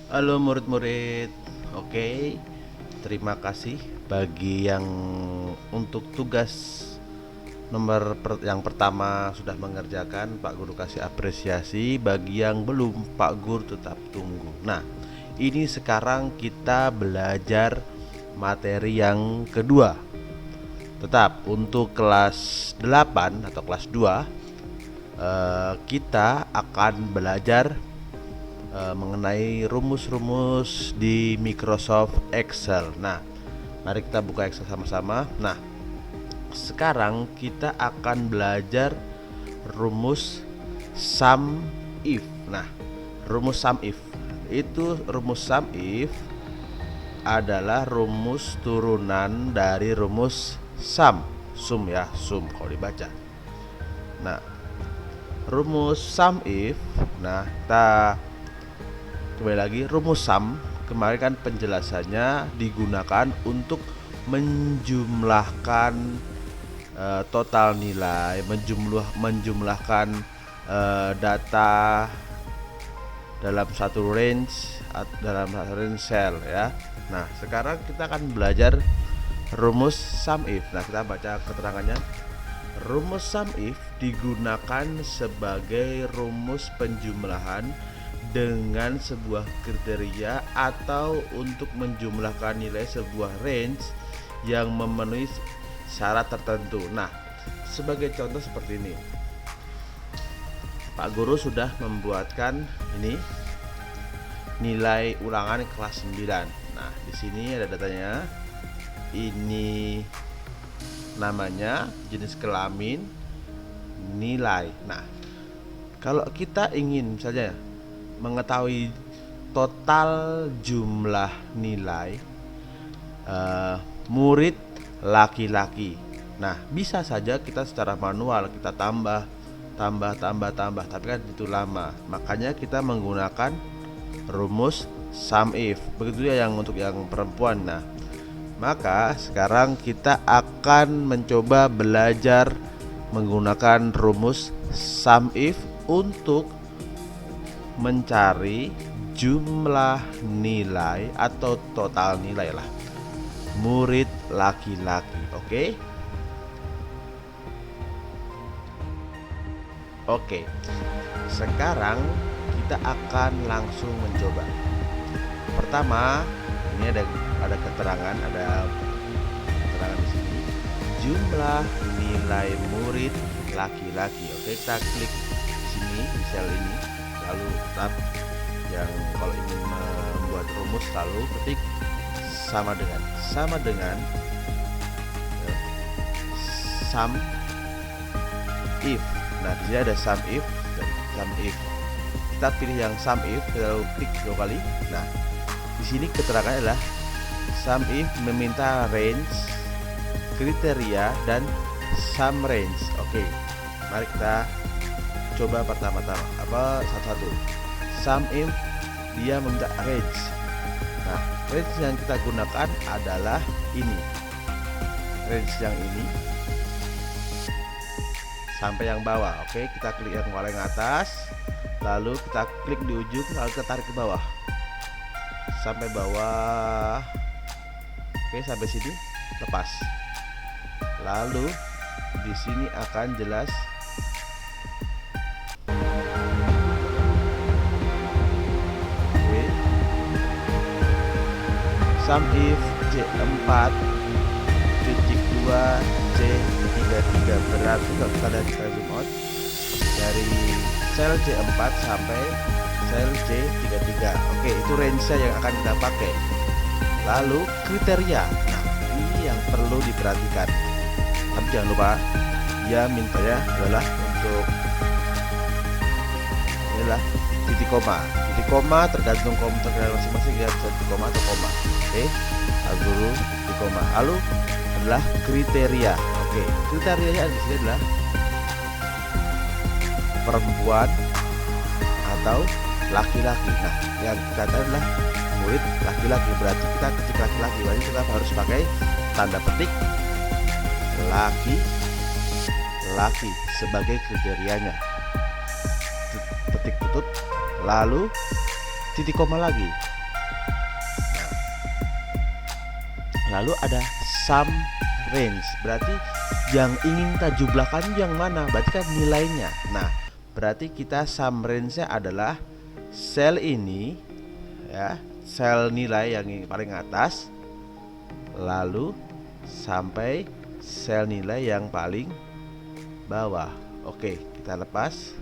Halo murid-murid. Oke, terima kasih bagi yang untuk tugas yang pertama sudah mengerjakan. Pak Guru kasih apresiasi. Bagi yang belum, Pak Guru tetap tunggu. Nah, ini sekarang kita belajar materi yang kedua. Tetap untuk kelas 8 atau kelas 2, kita akan belajar mengenai rumus-rumus di Microsoft Excel. Nah, mari kita buka Excel sama-sama. Nah, sekarang kita akan belajar rumus sum if. Nah, rumus sum if adalah rumus turunan dari rumus sum ya, sum kalau dibaca. Nah, rumus sum if, nah kita kembali lagi, rumus sum kemarin kan penjelasannya digunakan untuk menjumlahkan total nilai, menjumlahkan data dalam satu range cell ya. Nah, sekarang kita akan belajar rumus sum if. Nah, kita baca keterangannya. Rumus sum if digunakan sebagai rumus penjumlahan dengan sebuah kriteria atau untuk menjumlahkan nilai sebuah range yang memenuhi syarat tertentu. Nah, sebagai contoh seperti ini, Pak Guru sudah membuatkan ini nilai ulangan kelas 9. Nah, di sini ada datanya. Ini namanya, jenis kelamin, nilai. Nah, kalau kita ingin misalnya mengetahui total jumlah nilai murid laki-laki, nah bisa saja kita secara manual kita tambah, tapi kan itu lama. Makanya kita menggunakan rumus sum if. Begitu ya yang untuk yang perempuan. Nah, maka sekarang kita akan mencoba belajar menggunakan rumus sum if untuk mencari jumlah nilai atau total nilai lah murid laki-laki. Oke. Sekarang kita akan langsung mencoba. Pertama, ini ada keterangan di sini. Jumlah nilai murid laki-laki. Oke, kita klik sini di sel ini. Lalu tab yang kalau ingin membuat rumus lalu ketik sama dengan sum if. Nah, di sini ada sum if dan sum if. Kita pilih yang sum if, kita lalu klik 2 kali. Nah, di sini keterangannya adalah sum if meminta range, kriteria, dan sum range. Oke, mari kita coba pertama-tama satu-satu. Sum if dia meminta range. Nah, range yang kita gunakan adalah ini. Range yang ini sampai yang bawah. Oke, kita klik yang paling atas, lalu kita klik di ujung, lalu kita tarik ke bawah sampai bawah. Oke, sampai sini lepas. Lalu di sini akan jelas sum if C4 titik 2 C33, berarti kalau kita lihat zoom out dari sel C4 sampai sel C33. Oke, itu range-nya yang akan kita pakai. Lalu kriteria, nah ini yang perlu diperhatikan. Tapi jangan lupa, dia mintanya adalah untuk inilah titik koma tergantung komputer masing-masing ya, titik koma atau koma. Oke, guru titik koma. Lalu adalah kriteria. Oke, kriterianya di sini adalah perempuan atau laki-laki. Nah, yang kita cari adalah murid laki-laki, berarti kita ketik laki-laki, berarti kita harus pakai tanda petik laki-laki sebagai kriterianya. Petik tutup, lalu titik koma lagi. Lalu ada sum range, berarti yang ingin kita jumlahkan yang mana? Berarti kan nilainya. Nah, berarti kita sum range-nya adalah sel ini ya, sel nilai yang paling atas, lalu sampai sel nilai yang paling bawah. Oke, kita lepas,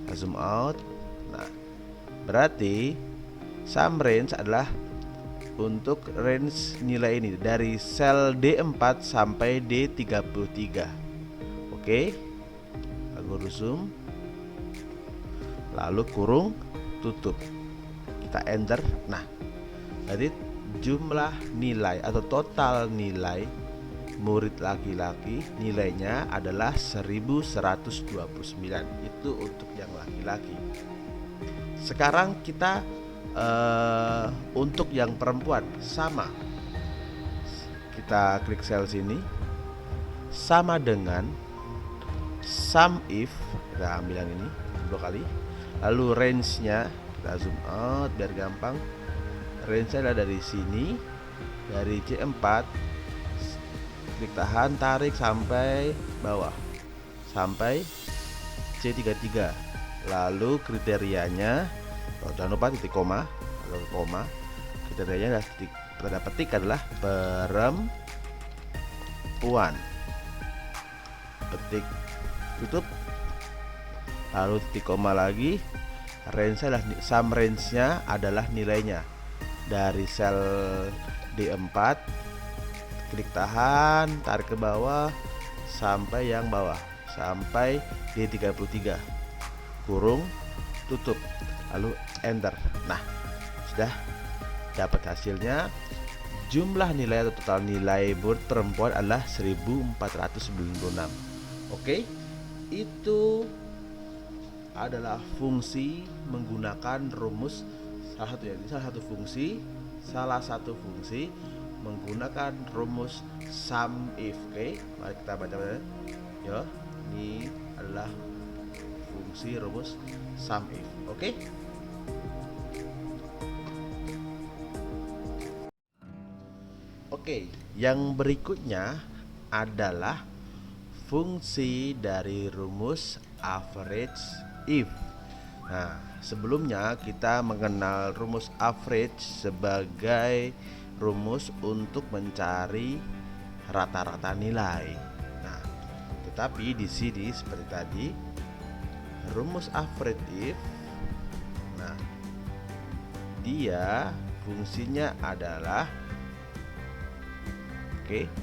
kita zoom out. Nah, berarti sum range adalah untuk range nilai ini dari sel D4 sampai D33. Oke, aku zoom, lalu kurung tutup, kita enter. Nah, jadi jumlah nilai atau total nilai murid laki-laki nilainya adalah 1129. Itu untuk yang laki-laki. Sekarang kita untuk yang perempuan sama. Kita klik sel sini, sama dengan sum if, kita ambil yang ini 2 kali. Lalu range-nya kita zoom out biar gampang. Range-nya adalah dari sini, dari C4, klik tahan, tarik sampai bawah, sampai C33. Lalu kriterianya, jangan lupa titik koma, lalu koma. Kriterianya adalah titik, tanda petik adalah perempuan. Petik tutup, lalu titik koma lagi. Range-nya adalah sum range-nya adalah nilainya dari sel D4, klik tahan, tarik ke bawah sampai yang bawah, sampai D33, kurung tutup, lalu enter. Nah, sudah dapat hasilnya. Jumlah nilai atau total nilai murid perempuan adalah 1496. Oke, itu adalah fungsi menggunakan rumus salah satu fungsi menggunakan rumus sum if. Oke, mari kita baca. Ya, ini adalah fungsi rumus sum if. Oke. Oke, yang berikutnya adalah fungsi dari rumus average if. Nah, sebelumnya kita mengenal rumus average sebagai rumus untuk mencari rata-rata nilai. Nah, tetapi di sini seperti tadi, rumus average if, nah, dia fungsinya adalah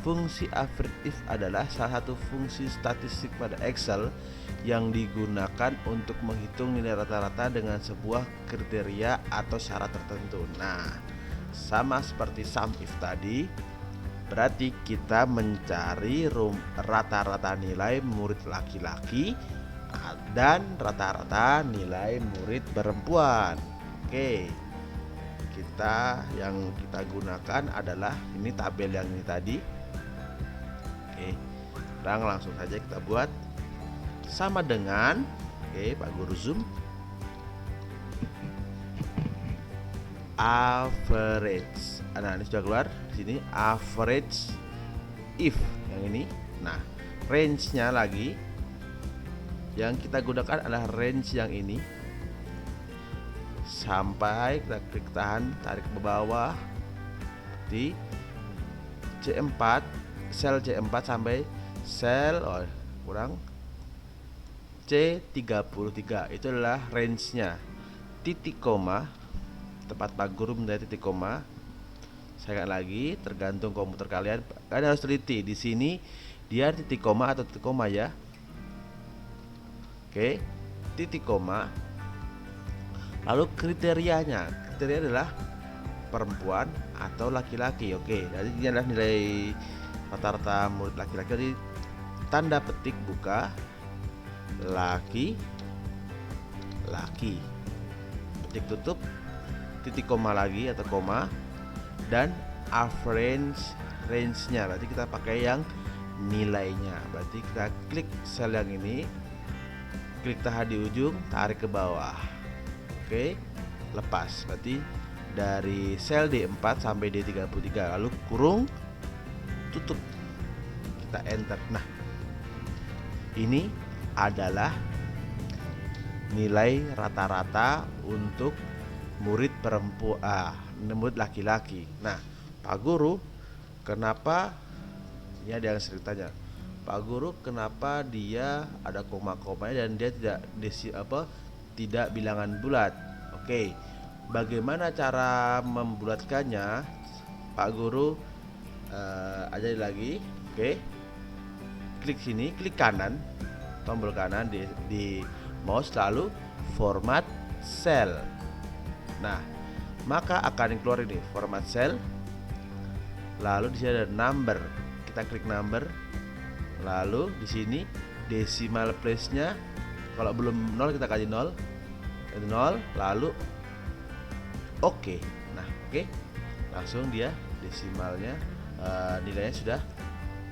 fungsi average if adalah salah satu fungsi statistik pada Excel yang digunakan untuk menghitung nilai rata-rata dengan sebuah kriteria atau syarat tertentu. Nah, sama seperti sum if tadi, berarti kita mencari rata-rata nilai murid laki-laki dan rata-rata nilai murid perempuan. Oke, yang kita gunakan adalah ini tabel yang ini tadi. Oke, sekarang langsung saja kita buat sama dengan, Pak Guru zoom, average. Nah, ini sudah keluar di sini average if yang ini. Nah, range-nya lagi yang kita gunakan adalah range yang ini, sampai kita klik tahan, tarik ke bawah di C4, sel C4 sampai sel C33. Itu adalah range-nya. Titik koma, tempat Pak Guru menjadi titik koma. Saya ingat lagi, tergantung komputer kalian. Kalian harus teliti di sini dia titik koma atau titik koma ya. Oke, titik koma. Lalu kriteria adalah perempuan atau laki-laki. Oke, jadi ini adalah nilai rata-rata murid laki-laki. Jadi tanda petik buka laki, petik tutup, titik koma lagi atau koma, dan average range-nya. Berarti kita pakai yang nilainya. Berarti kita klik sel yang ini, klik tahan di ujung, tarik ke bawah. Oke, lepas. Berarti dari sel D4 sampai D33, lalu kurung, tutup, kita enter. Nah, ini adalah nilai rata-rata untuk murid perempuan, murid laki-laki. Nah, Pak Guru, kenapa? Ya, ada yang sering tanya, Pak Guru, kenapa dia ada koma-komanya dan dia tidak bilangan bulat? Oke, bagaimana cara membulatkannya? Pak Guru ajarin lagi. Oke, klik sini, klik kanan, tombol kanan di mouse, lalu format cell. Nah, maka akan keluar ini format cell. Lalu di sini ada number, kita klik number. Lalu di sini decimal place-nya, kalau belum 0 kita kasih 0, lalu oke. Nah, oke, langsung dia desimalnya, nilainya sudah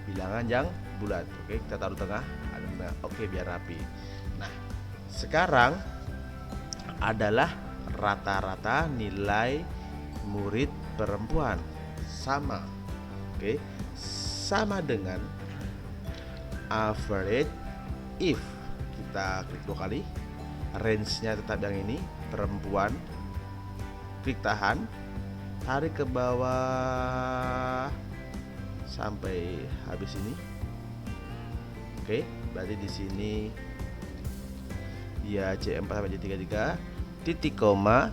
bilangan yang bulat. Oke, kita taruh tengah, ada tengah. Oke, biar rapi. Nah, sekarang adalah rata-rata nilai murid perempuan sama. Oke, sama dengan average if. Kita klik 2 kali, range-nya tetap yang ini, perempuan, klik tahan, tarik ke bawah sampai habis ini. Oke, berarti di sini dia C4 sampai C33, titik koma,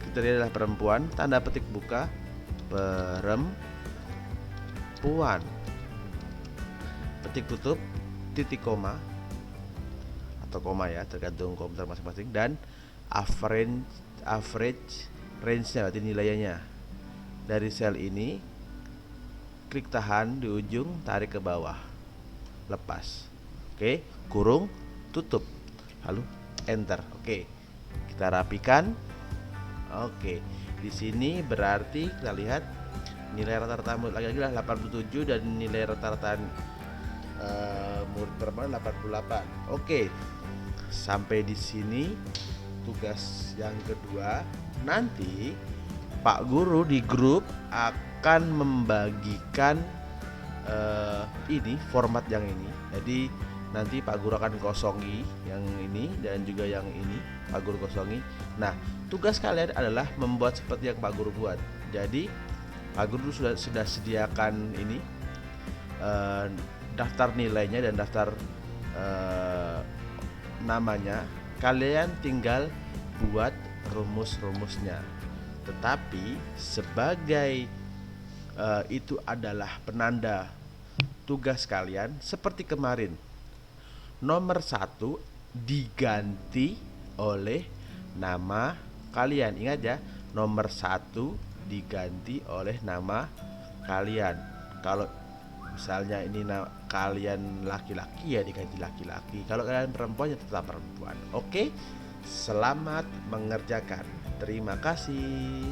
kita lihat adalah perempuan, tanda petik buka, perempuan, petik tutup, titik koma atau koma ya, tergantung komputer masing-masing, dan average range-nya, berarti nilainya. Dari sel ini klik tahan di ujung, tarik ke bawah, lepas. Oke, kurung, tutup, lalu enter. Oke, kita rapikan. Oke, di sini berarti kita lihat nilai rata-rata murid laki-laki adalah 87 dan nilai rata-rata murid perempuan 88. Oke, sampai di sini tugas yang kedua. Nanti Pak Guru di grup akan membagikan ini format yang ini. Jadi nanti Pak Guru akan kosongi yang ini dan juga yang ini Pak Guru kosongi. Nah, tugas kalian adalah membuat seperti yang Pak Guru buat. Jadi Pak Guru sudah sediakan ini daftar nilainya dan daftar namanya. Kalian tinggal buat rumus-rumusnya. Tetapi sebagai itu adalah penanda tugas kalian, seperti kemarin, nomor 1 diganti oleh nama kalian. Ingat ya, nomor 1 diganti oleh nama kalian. Kalau misalnya ini kalian laki-laki, ya diganti laki-laki. Kalau kalian perempuan, ya tetap perempuan. Oke, selamat mengerjakan. Terima kasih.